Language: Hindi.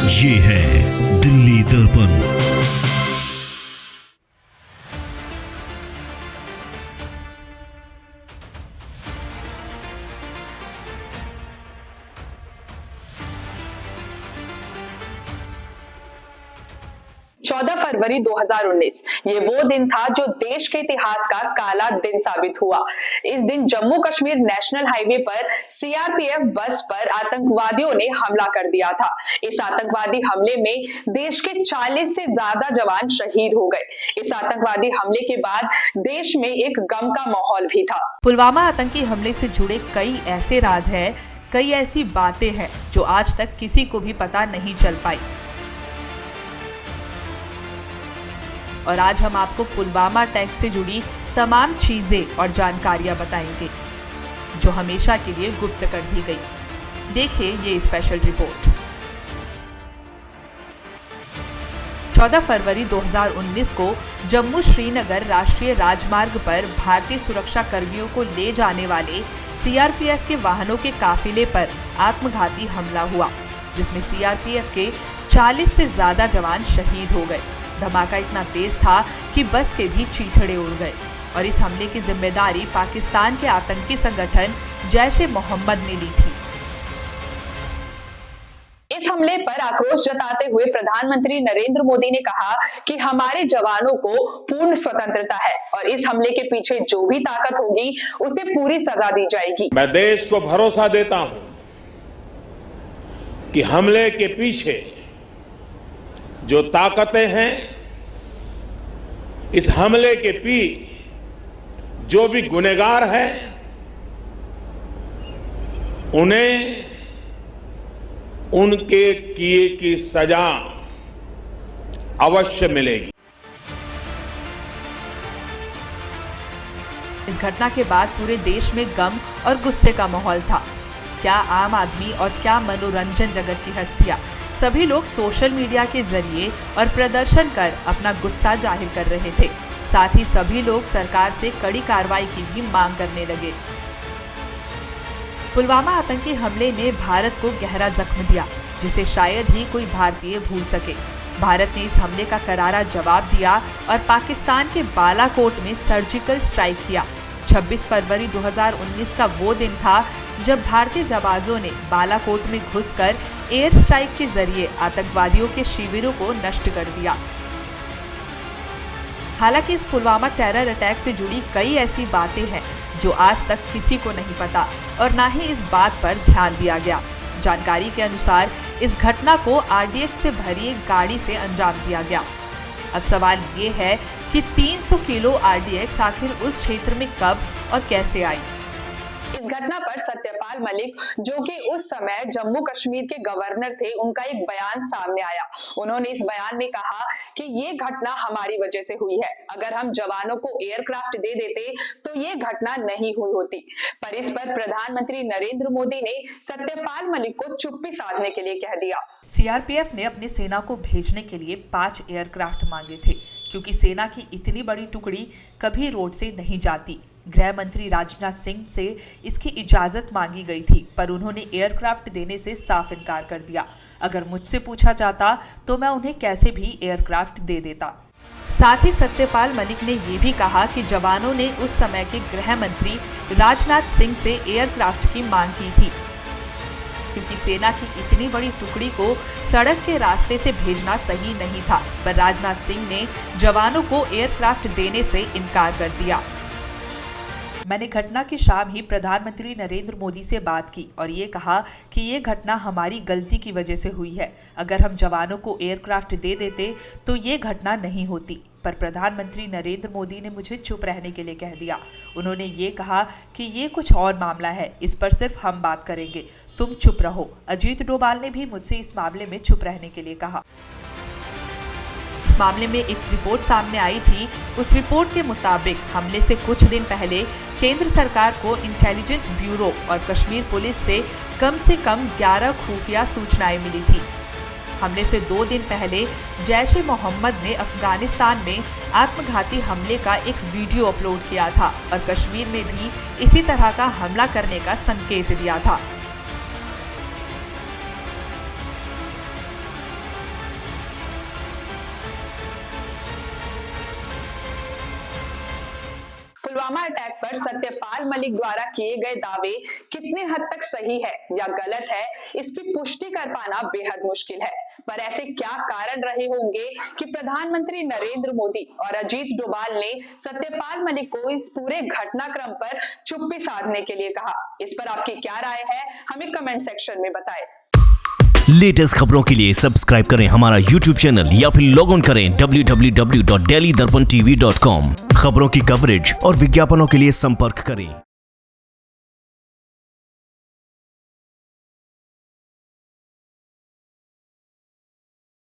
ये है दिल्ली दर्पण। 14 फरवरी 2019 ये वो दिन था जो देश के इतिहास का काला दिन साबित हुआ। इस दिन जम्मू कश्मीर नेशनल हाईवे पर सीआरपीएफ बस पर आतंकवादियों ने हमला कर दिया था। इस आतंकवादी हमले में देश के 40 से ज्यादा जवान शहीद हो गए। इस आतंकवादी हमले के बाद देश में एक गम का माहौल भी था। पुलवामा आतंकी हमले से जुड़े कई ऐसे राज हैं, कई ऐसी बातें हैं जो आज तक किसी को भी पता नहीं चल पाई। और आज हम आपको पुलवामा अटैक से जुड़ी तमाम चीजें और जानकारियां बताएंगे जो हमेशा के लिए गुप्त कर दी गई। देखिए ये स्पेशल रिपोर्ट। 14 फरवरी 2019 को जम्मू श्रीनगर राष्ट्रीय राजमार्ग पर भारतीय सुरक्षा कर्मियों को ले जाने वाले सीआरपीएफ के वाहनों के काफिले पर आत्मघाती हमला हुआ, जिसमें सीआरपीएफ के 40 से ज्यादा जवान शहीद हो गए। धमाका इतना तेज था कि बस के भी चीथड़े उड़ गए और इस हमले की जिम्मेदारी पाकिस्तान के आतंकी संगठन जैश-ए-मोहम्मद ने ली थी। इस हमले पर आक्रोश जताते हुए प्रधानमंत्री नरेंद्र मोदी ने कहा कि हमारे जवानों को पूर्ण स्वतंत्रता है और इस हमले के पीछे जो भी ताकत होगी उसे पूरी सजा दी जाएगी। मैं देश को भरोसा देता हूं कि हमले के पीछे जो ताकतें हैं, इस हमले के जो भी गुनहगार हैं, उन्हें उनके किए की सजा अवश्य मिलेगी। इस घटना के बाद पूरे देश में गम और गुस्से का माहौल था। क्या आम आदमी और क्या मनोरंजन जगत की हस्तियां, सभी लोग सोशल मीडिया के जरिए और प्रदर्शन कर अपना गुस्सा जाहिर कर रहे थे। साथ ही सभी लोग सरकार से कड़ी कार्रवाई की भी मांग करने लगे। पुलवामा आतंकी हमले ने भारत को गहरा जख्म दिया, जिसे शायद ही कोई भारतीय भूल सके। भारत ने इस हमले का करारा जवाब दिया और पाकिस्तान के बालाकोट में सर्जिकल स्ट्राइक किया। 26 फरवरी 2019 का वो दिन था जब भारतीय जवानों ने बालाकोट में घुसकर एयर स्ट्राइक के जरिए आतंकवादियों के शिविरों को नष्ट कर दिया। हालांकि इस पुलवामा टेरर अटैक से जुड़ी कई ऐसी बातें हैं जो आज तक किसी को नहीं पता और ना ही इस बात पर ध्यान दिया गया। जानकारी के अनुसार इस घटना को आरडीएक्स से भरी एक गाड़ी से अंजाम दिया गया। अब सवाल ये है कि 300 किलो आरडीएक्स आखिर उस क्षेत्र में कब और कैसे आई। इस घटना पर सत्यपाल मलिक, जो कि उस समय जम्मू कश्मीर के गवर्नर थे, उनका एक बयान सामने आया। उन्होंने इस बयान में कहा कि ये घटना हमारी वजह से हुई है। अगर हम जवानों को एयरक्राफ्ट दे देते तो ये घटना नहीं हुई होती। पर इस पर प्रधानमंत्री नरेंद्र मोदी ने सत्यपाल मलिक को चुप्पी साधने के लिए कह दिया। सीआरपीएफ ने अपनी सेना को भेजने के लिए 5 एयरक्राफ्ट मांगे थे, क्योंकि सेना की इतनी बड़ी टुकड़ी कभी रोड से नहीं जाती। गृह मंत्री राजनाथ सिंह से इसकी इजाजत मांगी गई थी, पर उन्होंने एयरक्राफ्ट देने से साफ इनकार कर दिया। अगर मुझसे पूछा जाता तो मैं उन्हें कैसे भी एयरक्राफ्ट दे देता। साथ ही सत्यपाल मलिक ने यह भी कहा कि जवानों ने उस समय के गृह मंत्री राजनाथ सिंह से एयरक्राफ्ट की मांग की थी, क्योंकि सेना की इतनी बड़ी टुकड़ी को सड़क के रास्ते से भेजना सही नहीं था। पर राजनाथ सिंह ने जवानों को एयरक्राफ्ट देने से इनकार कर दिया। मैंने घटना की शाम ही प्रधानमंत्री नरेंद्र मोदी से बात की और ये कहा कि ये घटना हमारी गलती की वजह से हुई है। अगर हम जवानों को एयरक्राफ्ट दे देते तो ये घटना नहीं होती। पर प्रधानमंत्री नरेंद्र मोदी ने मुझे चुप रहने के लिए कह दिया। उन्होंने ये कहा कि ये कुछ और मामला है, इस पर सिर्फ हम बात करेंगे, तुम चुप रहो। अजीत डोभाल ने भी मुझसे इस मामले में चुप रहने के लिए कहा। इस मामले में एक रिपोर्ट सामने आई थी। उस रिपोर्ट के मुताबिक हमले से कुछ दिन पहले केंद्र सरकार को इंटेलिजेंस ब्यूरो और कश्मीर पुलिस से कम 11 खुफिया सूचनाएं मिली थी। हमले से 2 दिन पहले जैश-ए-मोहम्मद ने अफगानिस्तान में आत्मघाती हमले का एक वीडियो अपलोड किया था और कश्मीर में भी इसी तरह का हमला करने का संकेत दिया था। पुलवामा अटैक पर सत्यपाल मलिक द्वारा किए गए दावे कितने हद तक सही है या गलत है, इसकी पुष्टि कर पाना बेहद मुश्किल है। पर ऐसे क्या कारण रहे होंगे कि प्रधानमंत्री नरेंद्र मोदी और अजीत डोभाल ने सत्यपाल मलिक को इस पूरे घटनाक्रम पर चुप्पी साधने के लिए कहा? इस पर आपकी क्या राय है, हमें कमेंट सेक्शन में बताएं। लेटेस्ट खबरों के लिए सब्सक्राइब करें हमारा YouTube चैनल या फिर लॉग ऑन करें www.delhidarpantv.com। खबरों की कवरेज और विज्ञापनों के लिए संपर्क करें।